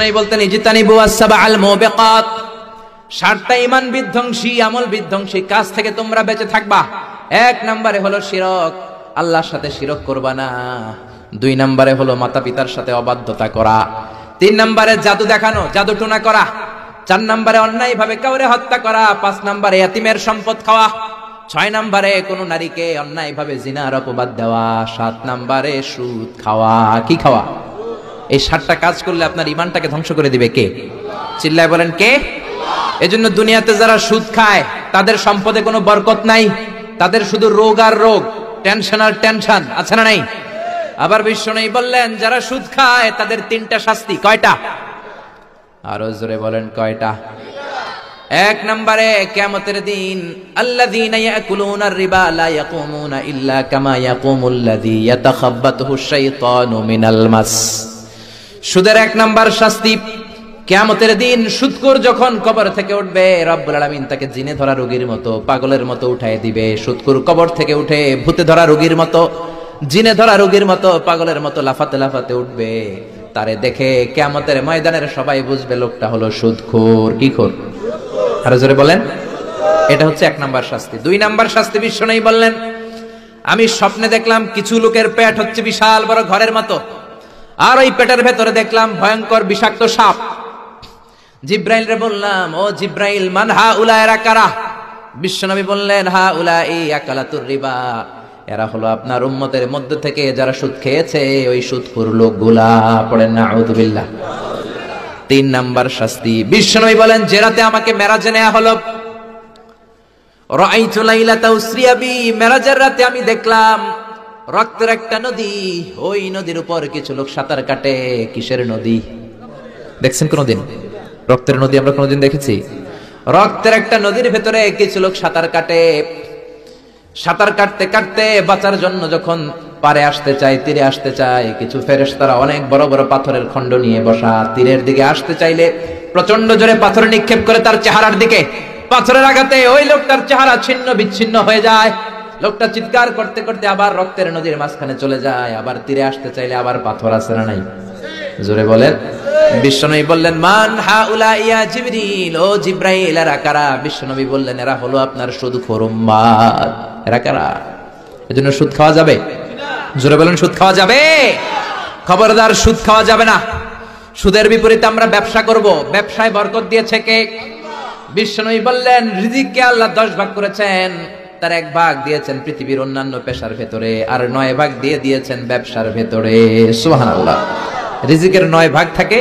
নাই বলতেন ইজতানিবু আস-সাবআল মুবিকাত, 7টা ঈমান বিধ্বংসী আমল বিধ্বংসী কাজ থেকে তোমরা বেঁচে থাকবা। 1 নম্বরে হলো শিরক, আল্লাহর সাথে শিরক করবা না। 2 নম্বরে হলো মাতা পিতার সাথে অবাধ্যতা করা। 3 নম্বরে জাদু দেখানো, জাদু টুনা করা। 4 নম্বরে অন্যায় ভাবে কাউরে হত্যা করা। 5 নম্বরে এতিমের সম্পদ খাওয়া। 6 নম্বরে কোন নারীকে অন্যায় ভাবে জিনার অপবাদ দেওয়া। 7 নম্বরে সুদ খাওয়া। কি খাওয়া? এই 7টা কাজ করলে আপনার ঈমানটাকে ধ্বংস করে দিবে কে? চিল্লায় বলেন কে? এজন্য দুনিয়াতে যারা সুদ খায় তাদের সম্পদে কোনো বরকত নাই, তাদের শুধু রোগ আর রোগ, টেনশন আর টেনশন, আছে না নাই? আবার বিশ্বনবী বললেন যারা সুদ খায় তাদের 3টা শাস্তি। কয়টা? আরো জোরে বলেন কয়টা? 1 নম্বরে কিয়ামতের দিন আল্লাযীনা ইয়াকুলুনার রিবা লা ইয়াকুমুনা ইল্লা কামা ইয়াকুমুল্লাযী ইয়াতাখাব্বাতুহু শাইতানু মিনাল মাস। সুদের 1 নাম্বার শাস্তি, কিয়ামতের দিন সুদখোর যখন কবর থেকে উঠবে রব্বুল আলামিন তাকে জিনে ধরা রোগীর মতো পাগলের মতো উঠায় দিবে। সুদখোর কবর থেকে উঠে ভূতে ধরা রোগীর মতো, জিনে ধরা রোগীর মতো, পাগলের মতো লাফাতে লাফাতে উঠবে। তারে দেখে কিয়ামতের ময়দানের সবাই বুঝবে লোকটা হলো সুদখোর। কি খোর? আরো জোরে বলেন। এটা হচ্ছে 1 নাম্বার শাস্তি। 2 নাম্বার শাস্তি বিশ্বনবী বললেন আমি স্বপ্নে দেখলাম কিছু লোকের পেট হচ্ছে বিশাল বড় ঘরের মতো, আর ওই পেটের ভেতরে দেখলাম ভয়ঙ্কর বিষাক্ত সাপ। জিব্রাইল রে বললাম ও জিব্রাইল মান হাউলা, এরা কারা? বিশ্বনবী বললেন হাউলাই আকালাতুর রিবা, এরা হলো আপনার উম্মতের মধ্য থেকে যারা সুদ খেয়েছে ওই সুদখোর লোকগুলা। পড়েন নাউযুবিল্লাহ। 3 নাম্বার শাস্তি বিশ্বনবী বলেন যে রাতে আমাকে মেরাজে নেওয়া হলো, রাআইতু লাইলাতা উসরিয়া বি, মেরাজের রাতে আমি দেখলাম রক্তের একটা নদী, ওই নদীর উপর কিছু লোক সাঁতার কাটে। কিসের নদী? দেখছেন কোনদিন রক্তের নদী? আমরা কোনদিন দেখেছি? রক্তের একটা নদীর ভেতরে কিছু লোক সাঁতার কাটে। সাঁতার কাটতে কাটতে বাঁচার জন্য যখন পারে আসতে চায়, তীরে আসতে চায়, কিছু ফেরেশতারা অনেক বড় বড় পাথরের খণ্ড নিয়ে বসা, তীরের দিকে আসতে চাইলে প্রচন্ড জোরে পাথর নিক্ষেপ করে তার চেহারার দিকে। পাথরের আঘাতে ওই লোকটার চেহারা ছিন্ন বিচ্ছিন্ন হয়ে যায়। লোকটা চিৎকার করতে করতে আবার রক্তের নদীর মাঝখানে চলে যায়। আবার তীরে আসতে চাইলে আবার পাথর আছে না নাই? জোরে বলেন। বিশ্বনবী বললেন মান হাউলা ইয়া জিবরিল, ও জিব্রাইল এরা কারা? বিশ্বনবী বললেন এরা হলো আপনার সুদখোর উম্মত। এরা কারা? এজন্য সুদ খাওয়া যাবে? জোরে বলেন সুদ খাওয়া যাবে? খবরদার সুদ খাওয়া যাবে না। সুদের বিপরীতে আমরা ব্যবসা করব। ব্যবসায় বরকত দিয়েছে কে? বিশ্বনবী বললেন রিজিককে আল্লাহ 10 ভাগ করেছেন, তার 1 ভাগ দিয়েছেন পৃথিবীর অন্যান্য পেশার ভেতরে, আর 9 ভাগ দিয়ে দিয়েছেন ব্যবসার ভেতরে। সুবহানাল্লাহ। রিজিকের 9 ভাগ থাকে